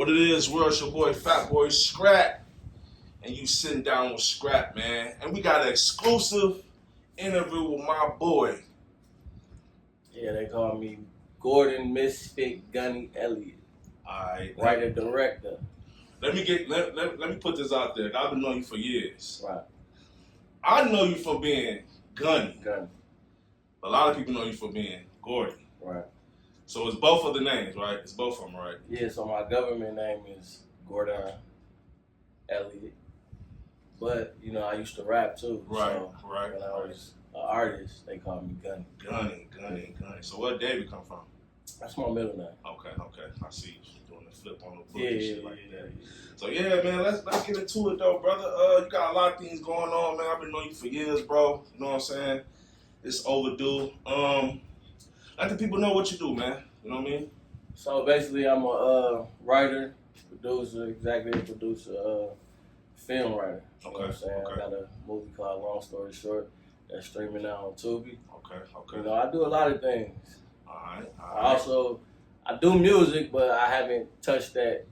What it is, world, it's your boy Fat Boy Skrap, and you sitting down with Skrap, man. And we got an exclusive interview with my boy. Yeah, they call me Gordon Misfit Gunnie Elliott. Alright. Writer, director. Let me put this out there. I've been knowing you for years. Right. I know you for being Gunnie. Gunnie. A lot of people know you for being Gordon. Right. So it's both of the names, right? It's both of them, right? Yeah, so my government name is Gordon Elliott. But, you know, I used to rap too. Right, so right. When I was an artist, they called me Gunnie. Gunnie. So where did David come from? That's my middle name. Okay. I see you doing the flip on the book Yeah, and shit yeah, like yeah. that. So yeah, man, let's get into it though, brother. You got a lot of things going on, man. I've been knowing you for years, bro. You know what I'm saying? It's overdue. Let the people know what you do, man. You know what I mean? So basically, I'm a writer, producer, executive producer, film writer. You know what I'm saying? Okay. I got a movie called Long Story Short that's streaming now on Tubi. Okay. You know, I do a lot of things. Alright. I do music, but I haven't touched that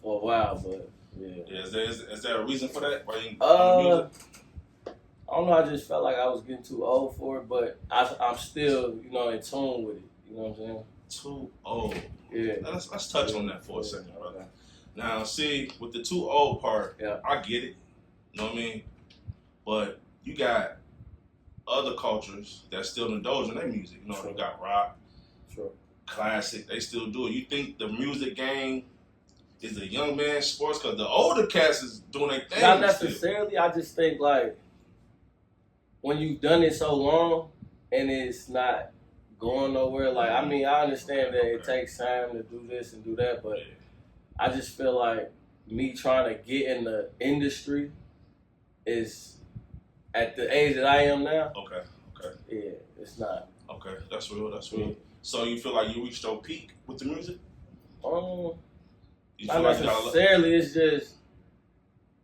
for a while. But yeah. Is there a reason for that? Why you music? I don't know. I just felt like I was getting too old for it, but I'm still, you know, in tune with it. You know what I'm saying? Too old. Yeah. Let's touch on that for a second, brother. Okay. Now, see, with the too old part, Yeah. I get it. You know what I mean? But you got other cultures that still indulge in their music. You know, Sure. you got rock, Sure. classic. They still do it. You think the music game is a young man's sports? Because the older cats is doing their thing. Not still. necessarily. I just think like when you've done it so long and it's not going nowhere. Like I mean, I understand that it takes time to do this and do that, but I just feel like me trying to get in the industry is at the age that I am now. Okay. Yeah, it's not. Okay, that's real. Yeah. So you feel like you reached your peak with the music? You Not feel like you got necessarily. It's just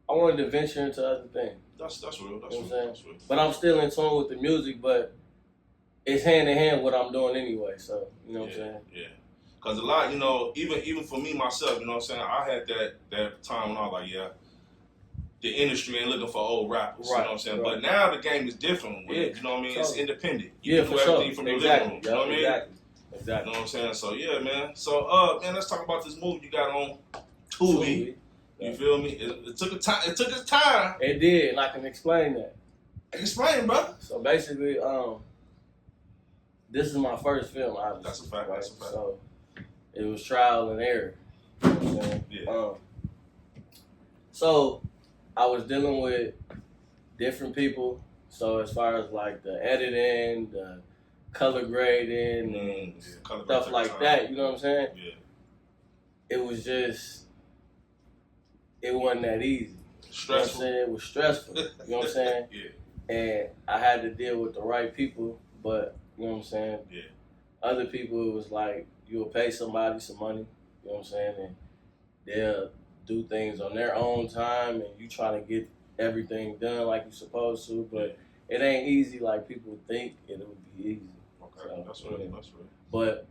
I wanted to venture into other things. That's real. That's You know real. what That's real. But I'm still in tune with the music, but it's hand in hand what I'm doing anyway. So you know what I'm saying? Yeah. Because a lot, you know, even for me myself, you know what I'm saying, I had that time when I was like, yeah, the industry ain't looking for old rappers, you know what I'm saying? Right. But now the game is different. Yeah, You know what I mean? totally. It's independent. You Yeah, can for do sure. everything from your living room. You know what I mean? Exactly. You know what I'm saying? So yeah, man. So man, let's talk about this movie you got on Tubi. You feel me? It took a time. It took its time. It did, and I can explain that. Explain, brother. So basically, this is my first film, obviously. That's a fact. Right? That's a fact. So it was trial and error. You know what I'm saying? Yeah. So I was dealing with different people. So as far as like the editing, the color grading, and Color stuff grade like time. that, you know what I'm saying? Yeah. It was just, it wasn't that easy. Stressful. You know what I'm saying? It was stressful. You know what I'm saying? Yeah. And I had to deal with the right people, but you know what I'm saying? Yeah. Other people, it was like you'll pay somebody some money, you know what I'm saying? And they'll do things on their own time and you trying to get everything done like you're supposed to, but it ain't easy like people think it would be easy. Okay. So, That's right. yeah. That's right. But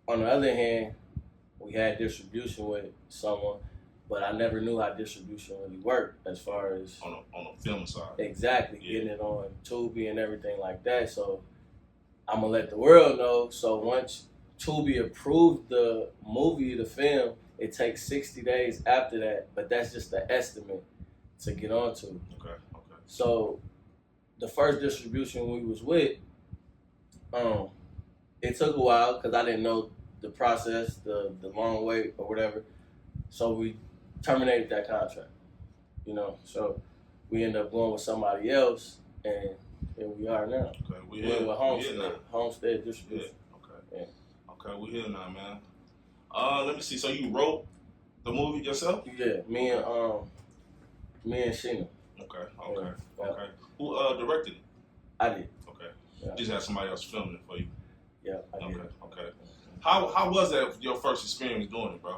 on the other hand, we had distribution with someone, but I never knew how distribution really worked as far as On a film side. exactly Yeah. getting it on Tubi and everything like that. So I'm gonna let the world know. So once Tubi approved the movie, the film, it takes 60 days after that, but that's just the estimate to get onto. Okay. So the first distribution we was with, it took a while because I didn't know the process, the long wait or whatever. So we terminated that contract, you know. So we ended up going with somebody else, and here we are now. Okay. We We're here. with Homestead Distribution. Okay. Okay. We here now, man. Let me see. So you wrote the movie yourself? Yeah, me and Sheena. Okay. Yeah. Who directed it? I did. Okay. Yeah. Just had somebody else filming it for you. Yeah, I did. Okay. How was that your first experience doing it, bro?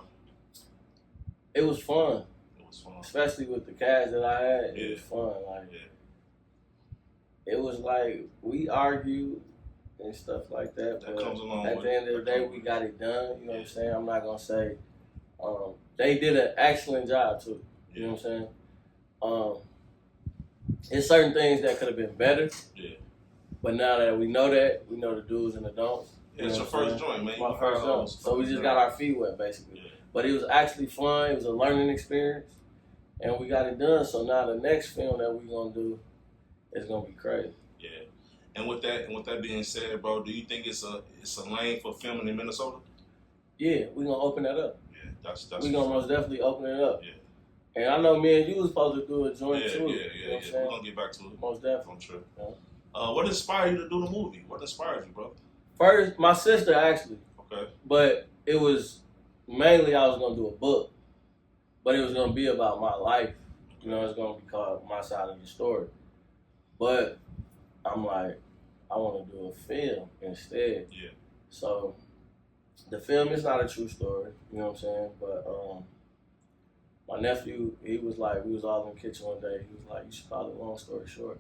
It was fun, It was fun. especially with the cast that I had. Yeah. It was fun. Like Yeah. it was like we argued and stuff like that. That but comes along at with the end of the it. day, we got it done. You know what I'm saying? I'm not gonna say They did an excellent job too. You know what I'm saying? It's certain things that could have been better. Yeah. But now that we know the do's and the don'ts. Yeah, it's your first joint, man. My first joint. So we just got our feet wet, basically. Yeah. But it was actually fun. It was a learning experience, and we got it done. So now the next film that we're gonna do is gonna be crazy. Yeah. And with that being said, bro, do you think it's a lane for filming in Minnesota? Yeah, we're gonna open that up. Yeah, that's we're gonna most definitely open it up. Yeah. And I know me and you was supposed to do a joint too. Yeah. We're gonna get back to it. Most definitely. I'm sure. Yeah. What inspired you to do the movie? What inspired you, bro? First, my sister actually. Okay. But it was mainly I was gonna do a book, but it was gonna be about my life. You know, it's gonna be called My Side of the Story. But I'm like, I want to do a film instead. Yeah. So the film is not a true story. You know what I'm saying? But my nephew, he was like, we was all in the kitchen one day. He was like, you should call it Long Story Short.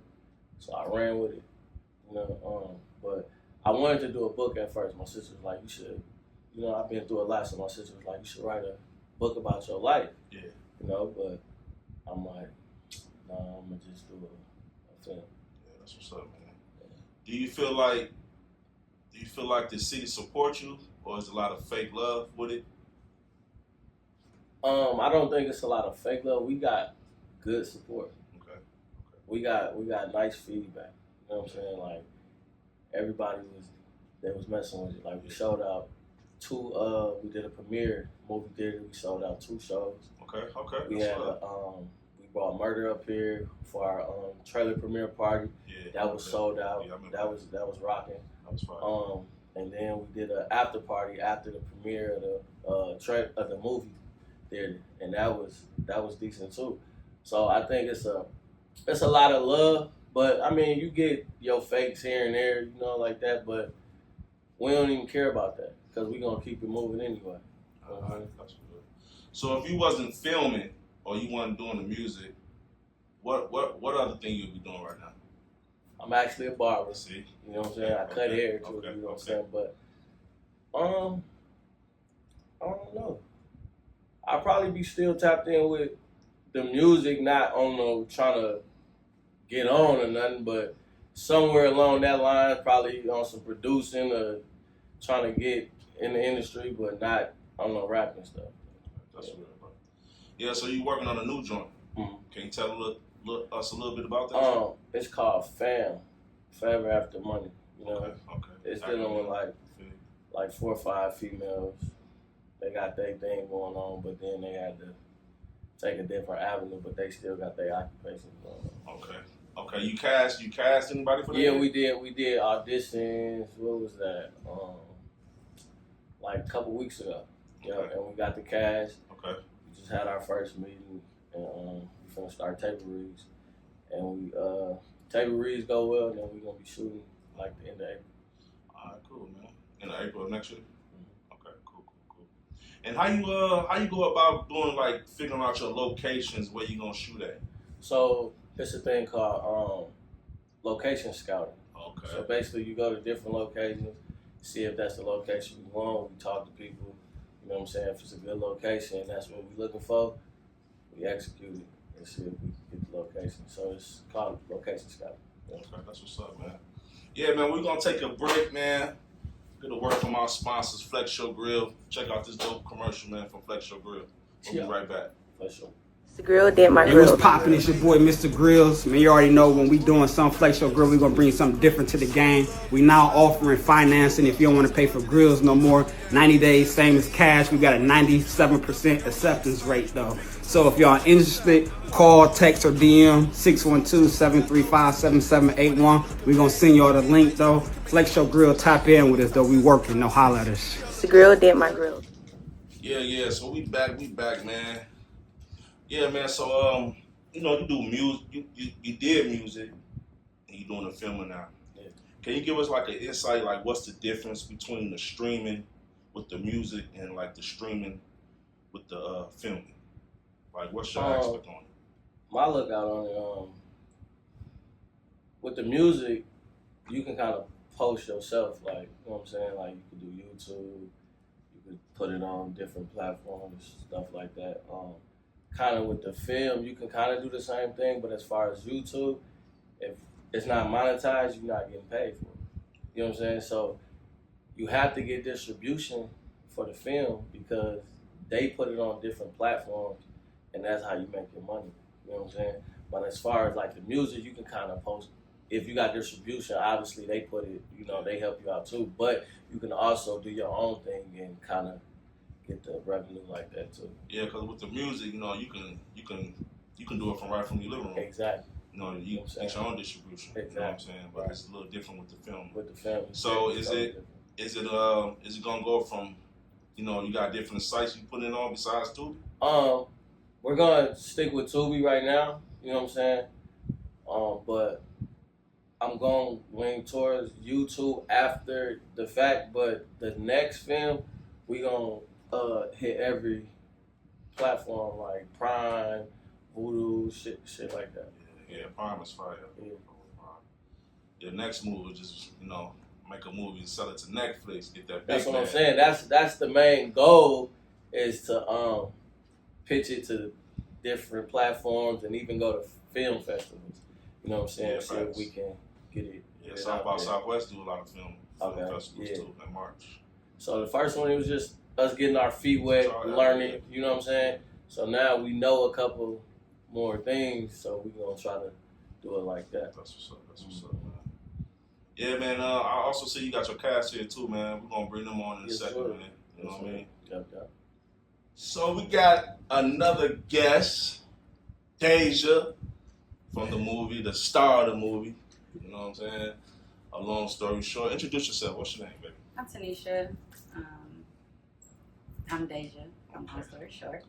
So I ran with it. You know, but I wanted to do a book at first. My sister was like, you should, you know, I've been through a lot, so my sister was like, you should write a book about your life. Yeah. You know, but I'm like, nah, I'm gonna just do a film. Yeah, that's what's up, man. Yeah. Do you feel like the city supports you, or is a lot of fake love with it? I don't think it's a lot of fake love. We got good support. Okay. We got nice feedback. You know what I'm saying? Like, everybody was messing with it. Like, we showed out we did a premiere movie theater. We sold out 2 shows. Okay. We had we brought Murder up here for our trailer premiere party. Yeah. That was sold out. Yeah, that was rocking. That was fun. And then we did an after party after the premiere of the movie theater, and that was decent too. So I think it's a lot of love. But I mean, you get your fakes here and there, you know, like that. But we don't even care about that because we're gonna keep it moving anyway. That's good. So if you wasn't filming or you wasn't doing the music, what other thing you'd be doing right now? I'm actually a barber. See, you know what I'm saying? I cut hair too. You know what I'm saying? But I don't know. I'll probably be still tapped in with the music, not on no trying to get on or nothing, but somewhere along that line, probably on some producing or trying to get in the industry, but not on no rapping stuff. That's real, bro. Yeah, so you working on a new joint. Mm-hmm. Can you tell us a little bit about that? It's called Fam, Forever After Money. You know, okay. It's dealing with like 4 or 5 females. They got their thing going on, but then they had to take a different avenue, but they still got their occupation going on. Okay. You cast anybody for that? Yeah, we did auditions. What was that? Like a couple weeks ago. Yeah, and we got the cast. Okay. We just had our first meeting, and we finna start table reads. And we table reads go well, and then we're gonna be shooting like the end of April. All right, cool, man. In April of next year. Okay, cool. And how you go about doing, like, figuring out your locations where you gonna shoot at? So it's a thing called location scouting. Okay. So basically, you go to different locations, see if that's the location we want. We talk to people. You know what I'm saying? If it's a good location, that's what we're looking for. We execute it and see if we can get the location. So it's called location scouting. Yeah. Okay, that's what's up, man. Yeah, man, we're gonna take a break, man. Get a word from our sponsors, Flex Show Grill. Check out this dope commercial, man, from Flex Show Grill. We'll be right back. Flex Show. The Grill did my Hey, grill. what's poppin'? It's your boy, Mr. Grills. Man, you already know when we doing some Flex Show Grill, we gonna bring something different to the game. We now offering financing if you don't want to pay for grills no more. 90 days, same as cash. We got a 97% acceptance rate though. So if y'all interested, call, text, or DM 612-735-7781. We gonna send y'all the link though. Flex Show Grill, tap in with us though. We working, no holla at us. The Grill did my grill. Yeah. So we back, man. Yeah, man. So you know, you do music. You did music, and you doing the filming now. Yeah. Can you give us like an insight, like what's the difference between the streaming with the music and like the streaming with the filming? Like, what's your aspect on it? My lookout on it, with the music, you can kind of post yourself. Like, you know what I'm saying? Like, you could do YouTube, you could put it on different platforms, stuff like that. Kind of with the film, you can kind of do the same thing, but as far as YouTube, if it's not monetized, you're not getting paid for it. You know what I'm saying? So you have to get distribution for the film because they put it on different platforms, and that's how you make your money. You know what I'm saying? But as far as like the music, you can kind of post. If you got distribution, obviously they put it. You know, they help you out too. But you can also do your own thing and kind of get the revenue like that too. Yeah, because with the music, you know, you can do it from your living room. Exactly. You know, you get your own distribution. Exactly. You know what I'm saying? But it's a little different with the film. With the family. So is it gonna go from, you know, you got different sites you put it on besides Tubi? We're gonna stick with Tubi right now. You know what I'm saying? But I'm gonna lean towards YouTube after the fact. But the next film, we gonna hit every platform like Prime, Voodoo, shit like that. Yeah, Prime is fire. Yeah. Your next move is just, you know, make a movie and sell it to Netflix, get that big That's what bag. I'm saying. That's the main goal is to pitch it to different platforms and even go to film festivals. You know what I'm saying? Yeah, so facts. we can get it. Yeah, South by Southwest do a lot of film festivals yeah. too in March. So the first one, it was just us getting our feet wet, learning, you know what I'm saying? So now we know a couple more things, so we're going to try to do it like that. That's what's up, man. Yeah, man, I also see you got your cast here too, man. We're going to bring them on in a second, sir. man. You know what I mean? Yep. So we got another guest, Deja, from the movie, the star of the movie. You know what I'm saying? A long story short, introduce yourself. What's your name, baby? I'm Tanisha. I'm Deja. I'm long story short.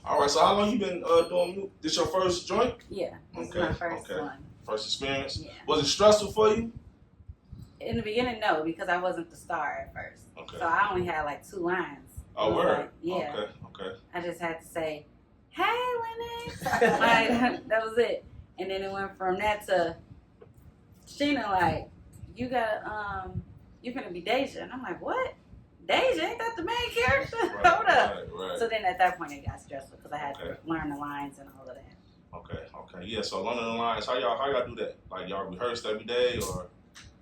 All right, so how long you been doing? This your first joint? Yeah, this Okay, is my first okay. one. First experience? Yeah. Was it stressful for you? In the beginning, no, because I wasn't the star at first. Okay. So I only had like 2 lines. Oh, It was word? like, yeah. Okay. I just had to say, "Hey, Lennox." Like, that was it. And then it went from that to Sheena, like, you're gonna be Deja. And I'm like, what? Deja? Ain't that the main character? Hold up. Right. So then at that point it got stressful because I had Okay. to learn the lines and all of that. Okay. Yeah, so learning the lines, how y'all do that? Like y'all rehearsed every day or?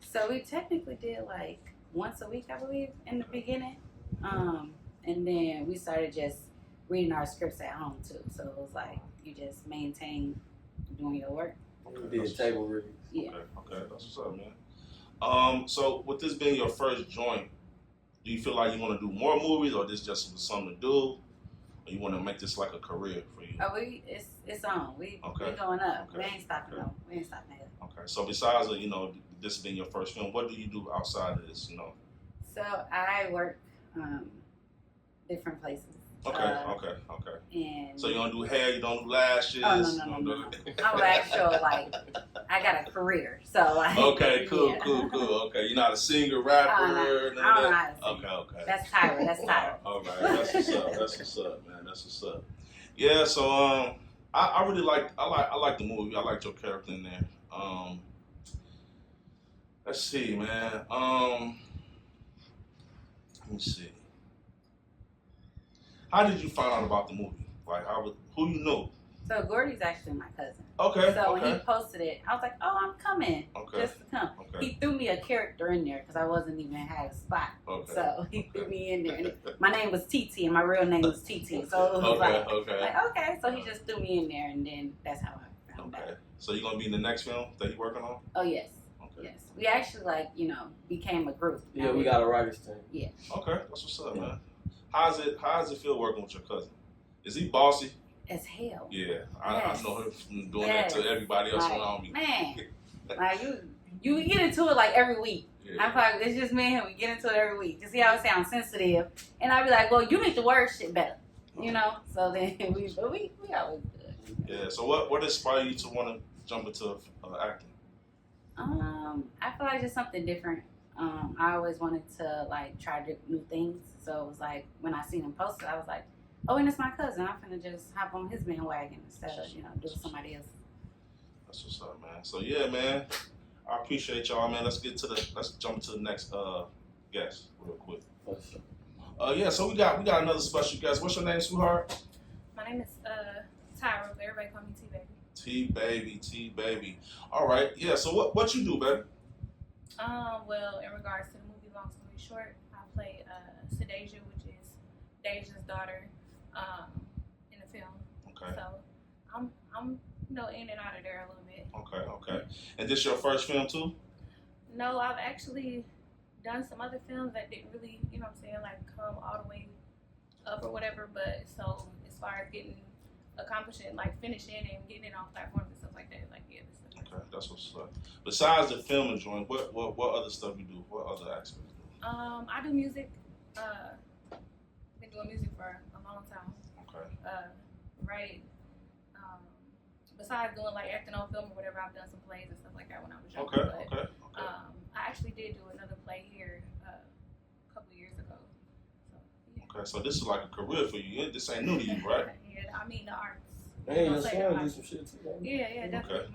So we technically did like once a week, I believe, in the beginning. And then we started just reading our scripts at home too. So it was like you just maintain doing your work. We did table reads. Yeah. Okay, that's what's up, man. So with this being your first joint, do you feel like you want to do more movies, or this just was something to do, or you want to make this like a career for you? Oh, it's on. We going up. Okay. We ain't stopping though. We ain't stopping here. Okay. So besides, you know, this being your first film, what do you do outside of this? You know. So I work different places. Okay. And So you don't do hair, you don't do lashes. Oh, you no. don't do- I'm actual like I got a career. So like Okay, cool. yeah. Okay, you're not a singer, rapper, I none don't of know that? how to sing. Okay. That's Tyra. All right, that's what's up, man. That's what's up. Yeah, so I really like the movie. I liked your character in there. Let's see, man. Let me see. How did you find out about the movie? Like, who you knew? So Gordy's actually my cousin. Okay. So when he posted it, I was like, "Oh, I'm coming, Okay. just to come." Okay. He threw me a character in there because I wasn't even had a spot. Okay. So he threw me in there. And my name was TT, and my real name was TT. So it was like, okay. So he just threw me in there, and then that's how I found out. Okay. So you gonna be in the next film that you working on? Oh yes, Okay. yes. We actually became a group. Yeah, we got a writer's team. Okay, that's what's up, man. How does it feel working with your cousin? Is he bossy? As hell. Yeah, I Yes. know him from doing Yes. that to everybody else Like, around me. man, like you get into it like every week. Yeah. I'm probably it's just me and him. We get into it every week to see how it sounds sensitive, and I be like, well, you need to word shit better, you know. So then we always good. Yeah. So what inspired you to want to jump into acting? I feel like just something different. I always wanted to like try new things. So it was like when I seen him posted, I was like, oh, and it's my cousin. I'm finna just hop on his bandwagon instead of do somebody else. That's what's up, man. So yeah, man. I appreciate y'all, man. Let's jump to the next guest real quick. Yeah, so we got another special guest. What's your name, sweetheart? My name is Tyra, but everybody call me T-Baby. T-Baby. All right, yeah, so what you do, baby? Well, in regards to the movie, long story short, I play Sedasia, which is Deja's daughter, in the film. Okay. So I'm in and out of there a little bit. Okay. And this your first film too? No, I've actually done some other films that didn't really, like come all the way up or whatever. But so as far as accomplishing, like finishing and getting it on platforms and stuff like that, like yeah. This stuff. Okay, that's what's up. Besides the film joint, what other stuff you do? What other aspects you do? I do music. Been doing music for a long time. Okay. Right. Besides doing like acting on film or whatever, I've done some plays and stuff like that when I was younger. Okay. I actually did do another play here a couple years ago. So, yeah. Okay, so this is like a career for you. This ain't new to you, right? Yeah, I mean the arts. Hey, your son do some shit too. Yeah, definitely. Okay.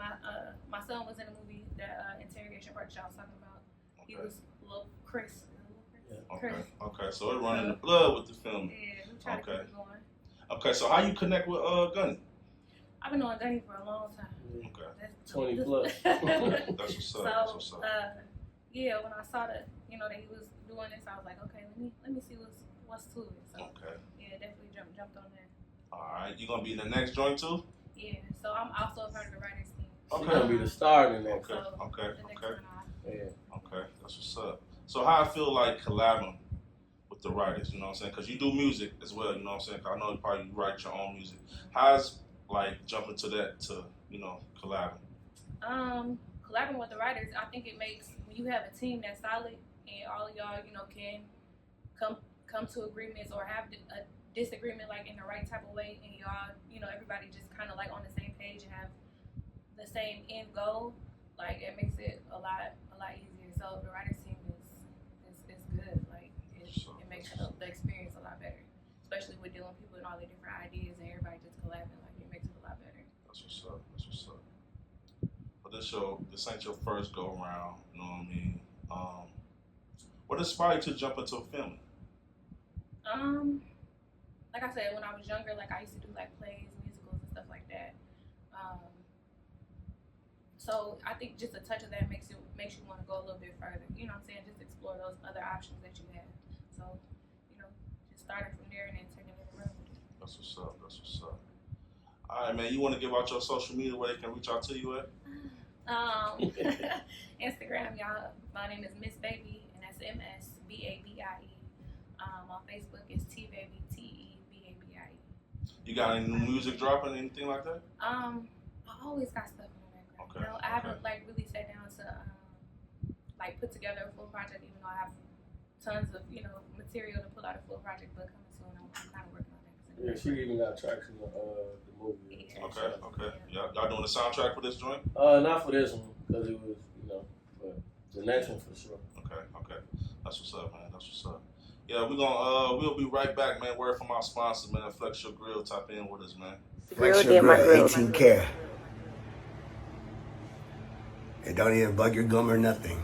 My son was in a movie, that interrogation part that y'all was talking about. He was little Chris. Okay, so it running the blood with the film. Yeah, we try to keep it going. Okay, so how you connect with Gunnie? I've been knowing Gunnie for a long time. Okay. 20 plus. That's what's up. So, That's what's up. yeah, when I saw that, that he was doing this, I was like, okay, let me see what's to it. So, Okay. yeah, definitely jumped on that. All right, you gonna be in the next joint too? Yeah, so I'm also a part of the writers team. She's gonna be the star in the next. So Okay. the next one Okay, that's what's up. So how I feel like collabing with the writers, you know what I'm saying? Because you do music as well, you know what I'm saying? 'Cause I know you probably write your own music. How's like jumping to that to, collabing? Collaborating with the writers, I think it makes, when you have a team that's solid and all of y'all, can come to agreements or have a disagreement like in the right type of way, and y'all, everybody just kind of like on the same page and have the same end goal, like it makes it a lot easier. So the writers team is good. Like it makes the experience a lot better, especially with dealing with people and all their different ideas and everybody just collabing. Like it makes it a lot better. That's what's up. But this ain't your first go around, you know what I mean? What inspired you to jump into filming? Like I said, when I was younger, like I used to do like plays, musicals, and stuff like that. So I think just a touch of that makes you want to go a little bit further. You know what I'm saying? Just explore those other options that you have. So, just starting from there and then taking it around with it. That's what's up. All right, man. You want to give out your social media where they can reach out to you at? Instagram, y'all. My name is Miss Baby, and that's MSBABIE. On Facebook, it's T-Baby, TEBABIE. You got any new music dropping, anything like that? I always got stuff in the background. Okay. I haven't like really sat down to like put together a full project, even though I have tons of material to pull out a full project. But coming soon, I'm kind of working on that. Yeah, she even got tracks in the movie. Yeah. Okay. Y'all doing the soundtrack for this joint? Not for this one, because it was, but the next one for sure. Okay. That's what's up, man. That's what's up. Yeah, we'll be right back, man. Word from our sponsors, man. Flex Your Grill, tap in with us, man. Flex Your Grill, 18 care. It don't even bug your gum or nothing.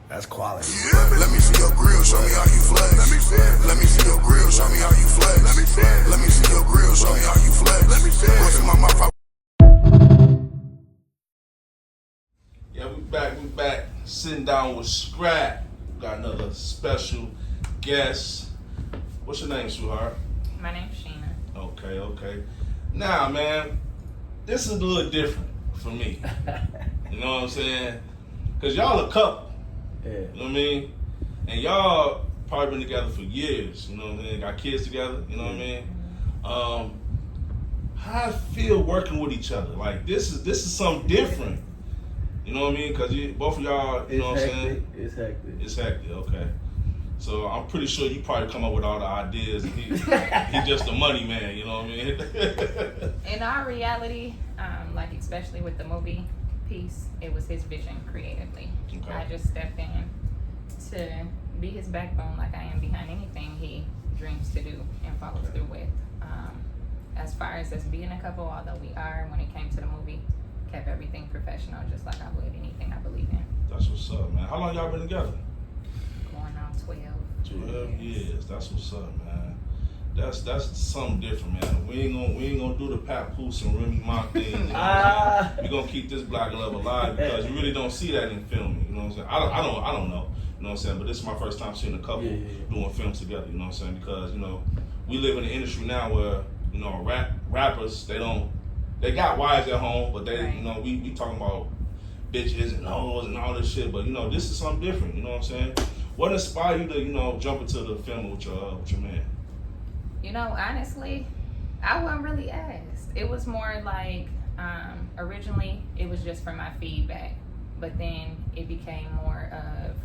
That's quality. Let me see your grill, show me how you flex. Let me see your grill, show me how you flex. Let me see your grill, show me how you flex. What's in my mouth? Yeah, we back. Sitting down with Skrap. Got another special guest. What's your name, sweetheart? My name's Sheena. Okay. Now, man, this is a little different for me. You know what I'm saying? Because y'all a couple. Yeah. You know what I mean? And y'all probably been together for years. You know what I mean? Got kids together. You know what I mean? How I feel working with each other? Like this is something different. You know what I mean? Because both of y'all, you know what I'm saying? It's hectic. Okay. So I'm pretty sure you probably come up with all the ideas. He just a money man. You know what I mean? In our reality, like especially with the movie piece, it was his vision creatively. Okay. I just stepped in to be his backbone, like I am behind anything he dreams to do and follows through with. As far as us being a couple, although we are, when it came to the movie, kept everything professional, just like I would anything I believe in. That's what's up, man. How long y'all been together? Going on 12. 12 years. That's what's up, man. That's something different, man. We ain't gonna do the Papoose and Remy Ma thing. You know we gonna keep this black love alive because you really don't see that in filming. You know what I'm saying? I don't know. You know what I'm saying? But this is my first time seeing a couple doing films together. You know what I'm saying? Because we live in an industry now where rappers they got wives at home, but they we talking about bitches and hoes and all this shit. But this is something different. You know what I'm saying? What inspired you to jump into the film with your man? Honestly, I wasn't really asked. It was more like, originally it was just for my feedback, but then it became more of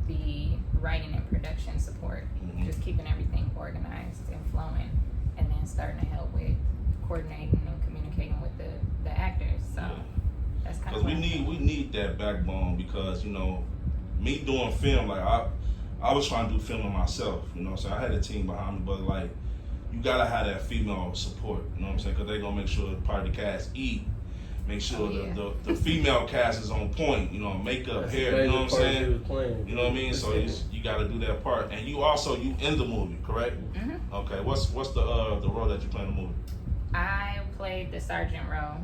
the writing and production support, just keeping everything organized and flowing, and then starting to help with coordinating and communicating with the actors. So that's kind of because we need that backbone because me doing film, like I was trying to do film myself, so I had a team behind me, but like you gotta have that female support, you know what I'm saying? Because they gonna make sure part of the cast eat, make sure the female cast is on point, makeup, that's hair, you know what I'm saying? Playing, you know what I mean? So you gotta do that part, and you in the movie, correct? Mm-hmm. Okay, what's the role that you play in the movie? I played the sergeant role,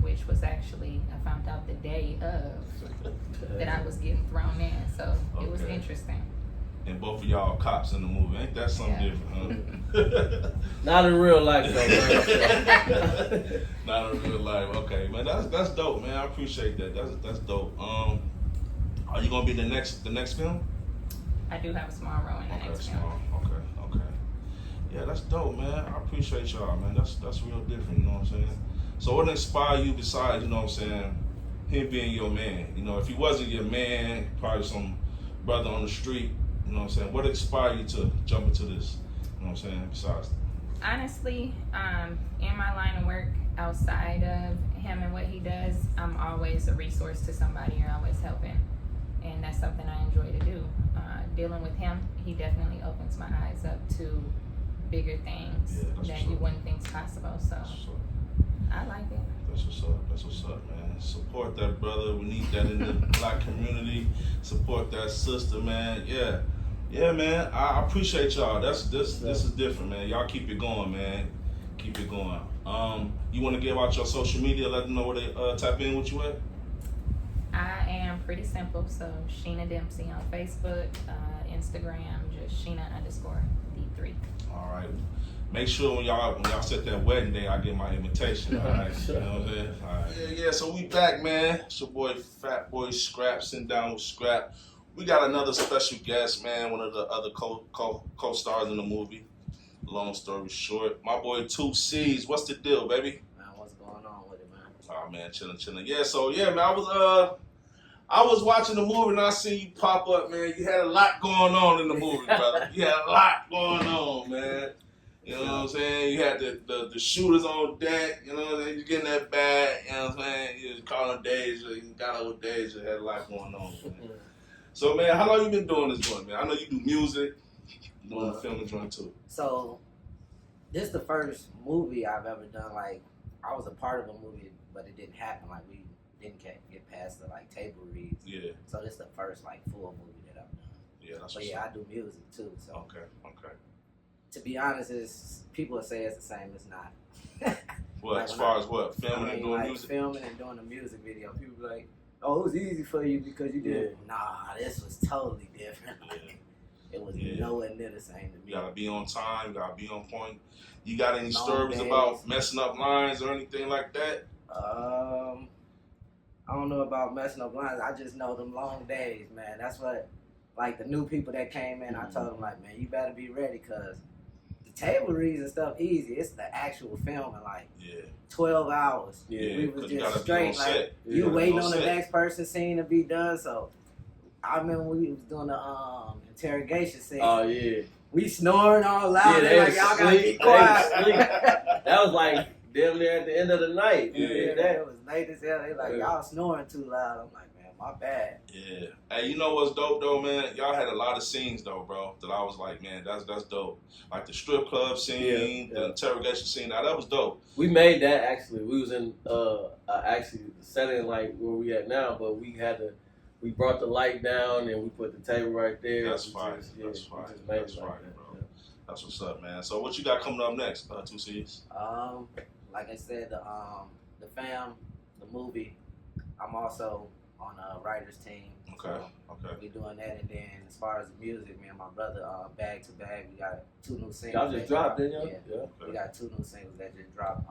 which was actually, I found out the day of that I was getting thrown in, so it was interesting. And both of y'all cops in the movie. Ain't that something different, huh? Not in real life, though. Not in real life. Okay, man. That's dope, man. I appreciate that. That's dope. Are you gonna be the next film? I do have a small role in the next film. Okay. Yeah, that's dope, man. I appreciate y'all, man. That's real different. You know what I'm saying? So what inspired you besides, you know what I'm saying, him being your man? If he wasn't your man, probably some brother on the street. You know what I'm saying? What inspired you to jump into this? You know what I'm saying? Besides, honestly, in my line of work, outside of him and what he does, I'm always a resource to somebody or always helping, and that's something I enjoy to do. Dealing with him, he definitely opens my eyes up to bigger things that you wouldn't think possible. So I like it. That's what's up, man. Support that brother. We need that in the black community. Support that sister, man. Yeah, man. I appreciate y'all. This is different, man. Y'all keep it going, man. Keep it going. You want to give out your social media? Let them know where they tap in with you at. I am pretty simple. So Sheena Dempsey on Facebook, Instagram, just Sheena_D3. All right. Make sure when y'all set that wedding day, I get my invitation. All right. You know what I'm saying? All right. Yeah. So we back, man. It's your boy Fat Boy Skrap, sitting down with Skrap. We got another special guest, man. One of the other co-stars in the movie. Long story short, my boy 2C's. What's the deal, baby? Man, what's going on with it, man? Oh man, chilling. Yeah. So yeah, man. I was watching the movie and I seen you pop up, man. You had a lot going on in the movie, brother. You had a lot going on, man. You know what I'm saying? You had the shooters on deck, you know what I'm saying? You getting that bag, you know what I'm saying? You was calling Deja, you got out with Deja, had a lot going on, man. So, man, how long you been doing this joint, man? I know you do music, doing the film joint too. So, this is the first movie I've ever done. Like, I was a part of a movie, but it didn't happen. Like, we didn't get past the, table reads. Yeah. So, this is the first, full movie that I've done. Yeah, that's But, I do music, too. So. Okay. To be honest, people say it's the same. It's not. What, as far as what? Filming and doing music? Filming and doing a music video. People be like, oh, it was easy for you because you did. Nah, this was totally different. It was nowhere near the same to me. You gotta be on time, you gotta be on point. You got any stories about messing up lines or anything like that? I don't know about messing up lines. I just know them long days, man. That's what, the new people that came in, I told them, man, you better be ready because the table reads and stuff easy. It's the actual filming, 12 hours. Yeah, we was just straight, you waiting on the next person's scene to be done. So I remember we was doing the interrogation scene. Oh yeah. We snoring all loud. Yeah, y'all gotta be quiet. That was damn near at the end of the night. Yeah, it was late as hell. They y'all snoring too loud. I'm like, man, my bad. Yeah. Hey, you know what's dope though, man? Y'all had a lot of scenes though, bro, that I was like, man, that's dope. Like the strip club scene, the interrogation scene. Now that was dope. We made that actually. We was in actually the setting where we at now, but we had to we brought the light down and we put the table right there. That's fine. That's fine. That's fine, bro. That's what's up, man. So what you got coming up next, 2 C's? Like I said, the fam, the movie. I'm also on a writer's team. Okay. So we doing that, and then as far as the music, me and my brother, Bag to Bag, we got 2 new singles. Y'all just dropped, didn't you? Yeah. We got 2 new singles that just dropped.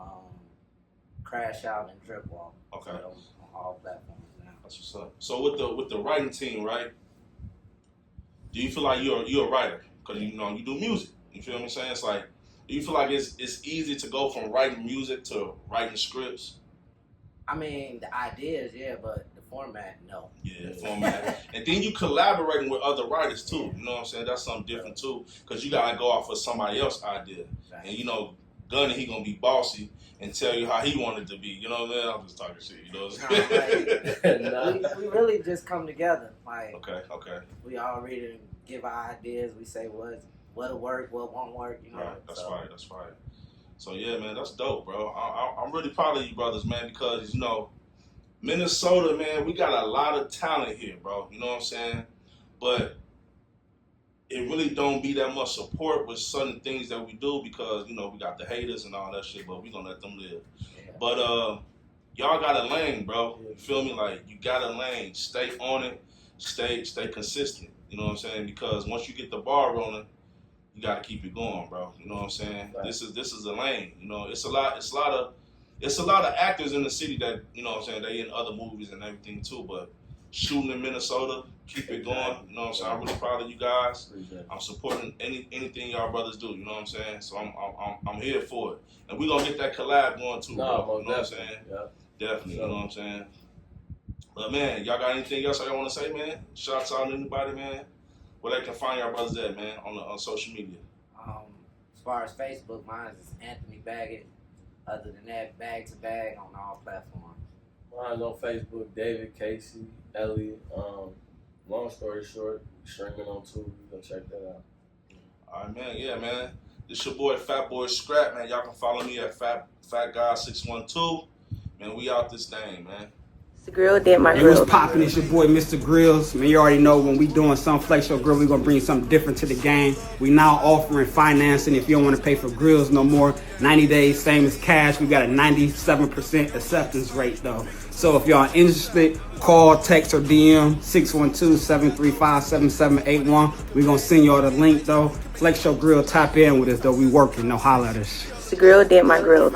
Crash Out and Drip Walk. Okay. So on all platforms now. That's what's up. So with the writing team, right? Do you feel like you're a writer? Because you do music. You feel what I'm saying? It's like, do you feel like it's easy to go from writing music to writing scripts? I mean, the ideas, yeah, but the format, no. Yeah, format. And then you collaborating with other writers too. You know what I'm saying? That's something different too. Because you gotta go off of somebody else's idea. Right. And Gunnie, he gonna be bossy and tell you how he wanted to be. You know what I mean? I'm just talking shit. You know what I'm saying? We really just come together. Like, okay. We all read it and give our ideas. We say what'll work, what won't work. You know. Right. That's right. So yeah, man, that's dope, bro. I'm really proud of you brothers, man, because Minnesota, man, we got a lot of talent here, bro. You know what I'm saying? But it really don't be that much support with certain things that we do because, we got the haters and all that shit, but we gonna let them live. Yeah. But y'all got a lane, bro. You feel me? Like, you got a lane. Stay on it. Stay consistent. You know what I'm saying? Because once you get the ball rolling, you gotta keep it going, bro. You know what I'm saying? Right. This is a lane. It's a lot of actors in the city that, you know what I'm saying, they in other movies and everything too, but shooting in Minnesota, keep it going. You know what I'm saying? I'm really proud of you guys. I'm supporting anything y'all brothers do. You know what I'm saying? So I'm here for it, and we gonna get that collab going too, bro. You know what I'm saying? Yeah. Definitely. You know what I'm saying? But man, y'all got anything else y'all want to say, man? Shouts out to anybody, man. Where they can find y'all brothers at, man, on social media. As far as Facebook, mine is Anthony Baggett. Other than that, Bag to Bag on all platforms. Mine's on Facebook, David, Casey, Elliott. Long story short, streaming on Tubi. Go check that out. All right, man. Yeah, man. This your boy, Fat Boy Skrap, man. Y'all can follow me at Fat Guy 612. Man, we out this thing, man. The grill did my Hey, grill. what's poppin'? It's your boy, Mr. Grills. Man, you already know when we doing some Flex Your Grill, we gonna bring something different to the game. We now offering financing if you don't want to pay for grills no more. 90 days, same as cash. We got a 97% acceptance rate though. So if y'all interested, call, text, or DM 612-735-7781. We gonna send y'all the link though. Flex Your Grill, tap in with us though. We working. No holla at us. The grill did my grill.